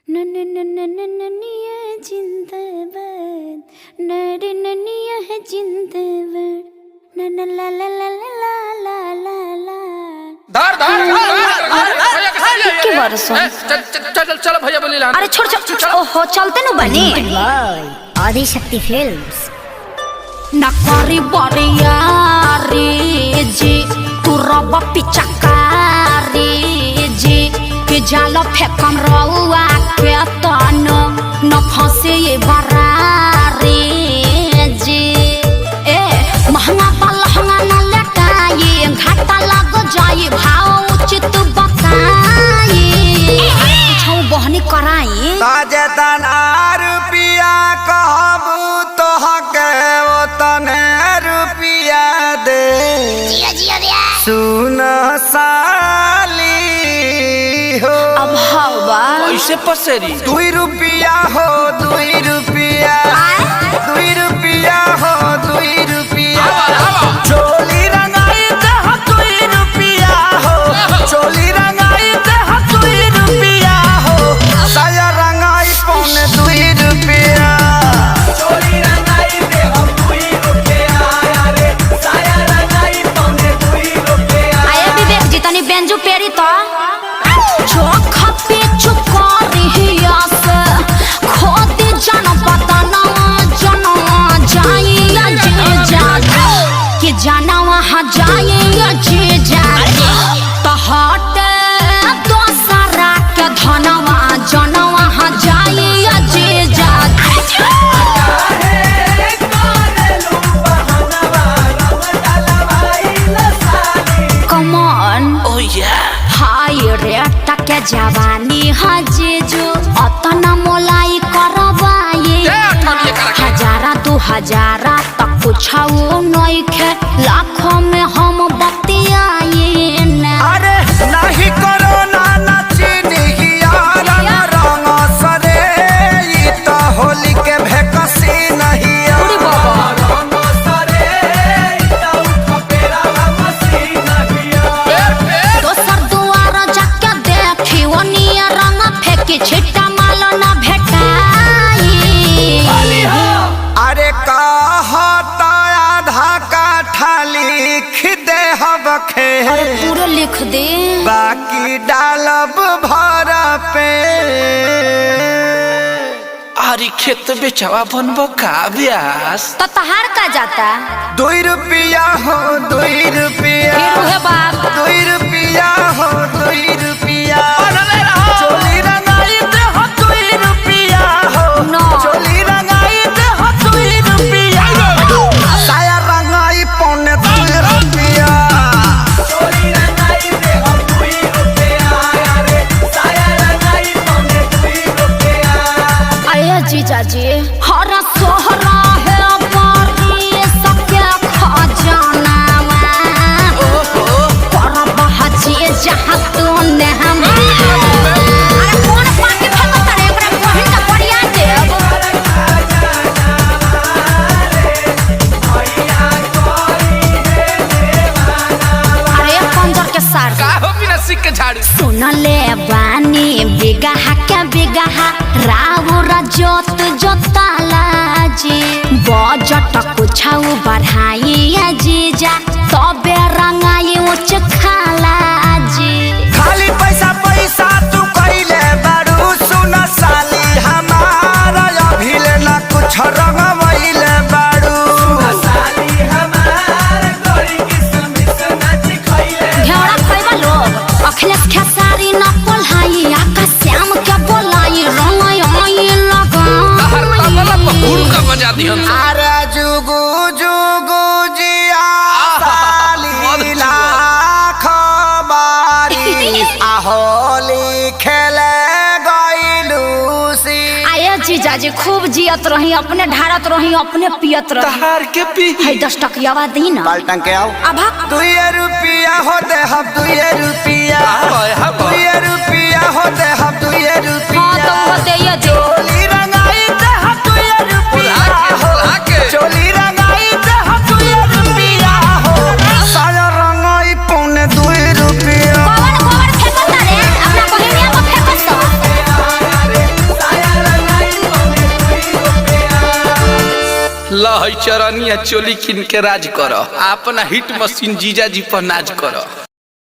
ननिया जिंदाबाद ननिया है जिंदाबाद न ला ला ला ला ला ला ला धर के बरसों चल चल भैया बोली ला। अरे छोड़ ओहो चलते न बनी आदि शक्ति फिल्म्स नकारी बरिया रे जी तू रब पिचकारी जी के जाल फेकम रउआ के तन न फंसे ये बरारी जी ए महंगा पलहंगा न लटाई घाटा लग जाई भाव उचित बताई छौ बहनी कराई ताजे तना रुपिया कहबू तो हके वो तने रुपिया दे सुन साली हो अब हवा ऐसे पसेरी 2 रुपिया हो 2 रुपिया 2 रुपिया हो 2 रुपिया चोली रंगाई दे 2 रुपिया हो चोली रंगाई दे 2 रुपिया हो साया रंगाई पौने 2 रुपिया चोली रंगाई दे 2 रुपिया रे साया रंगाई पौने 2 रुपिया आए विवेक जी तनी बेंजू पेरी तो जो खपे चुकारी हिया से खोदी जन बदना जनवा जाइया जे जागे कि जाना वहाँ जाइया जे जागे तो हटे दोसरा के धनवा जनवा वहाँ जाइया जे जागे Come on ओ या हाय रे टके जवानी हजेजो अतना मोलाई करबाए हजारा 2000 तक कुछाओ नइखे लाखों में हम बतियाए ना अरे नहीं करो ना नचनी यारा रंग सरे ई तो होली के भेकसी नहीं अरे बाबा रंग सरे ई तो खपेरा मसी नहीं दोसर दुआर जाके देखी ओनिया रंग फेंकी छिट्टा माल ना भेटाई अरे कहता आधा काठा लिख दे हबखे अरे पूरा लिख दे बाकी डालब भर पे आरी खेत बेचवा बनबो का ब्यास तो तहार का जाता 2 रुपिया हो 2 रुपिया फिर है बाप 2 रुपिया हो 2 रुपिया चोली रंगाई दे हो 2 रुपिया हो No. चोली रंगाई दे हो 2 रुपिया साया रंगाई पौने 2 रुपिया चोली रंगाई दे हो 2 रुपिया रे साया रंगाई पौने 2 रुपिया आया जीजा जी हरा सोहरा है बारी सबके खजानावा पर बहजी जहाँ तूने हम अरे कौन पाके फेंको तारे एकरा बहिन का बढ़िया देव अरे पंजर के सार का हो बिना सिक के झाड़ू सुनले बानी बिगहा के बिगहा राउर जोत जोताला जी बजट कुछाऊ बढ़ाई जीजा तबे रंगाई उच खाला जी खाली पैसा पैसा तू कइले बारू सुन साली हमारा अभिले ना कुछ रंगवइले बारू साली हमार गोरी किस्मत नाच खइले घेरा खइबा लोग अखिलेश खेसारी न पोल्हाई आकाश श्याम के बोलाई रंगाई आई लगा हर तबला पहुड़ का बजा दिहन अरे जुगु जुगु जिया साली लाख बारी आहोली खेले गइलू सी आये जीजा जी खूब जियत रही अपने ढारत रही अपने पियत रही तहार के पी है 10 टकियावा दी ना बाल्टन के आओ अभा 2 रुपिया हो दे हम 2 रुपिया हाँ 2 रुपिया हो दे हम 2 हाँ रुपिया तो वो दे ये जो चोली रंगाई दे हम 2 रुपिया हो चोली रंगाई दे हम 2 रुपिया हो साया रंगाई पौने 2 रुपिया गोबर फेंको तारे अपना बहिनिया को फेंको तो लहई चरनिया चोली किन के राज करो, अपना हिट मशीन जीजा जी पर नाज करो।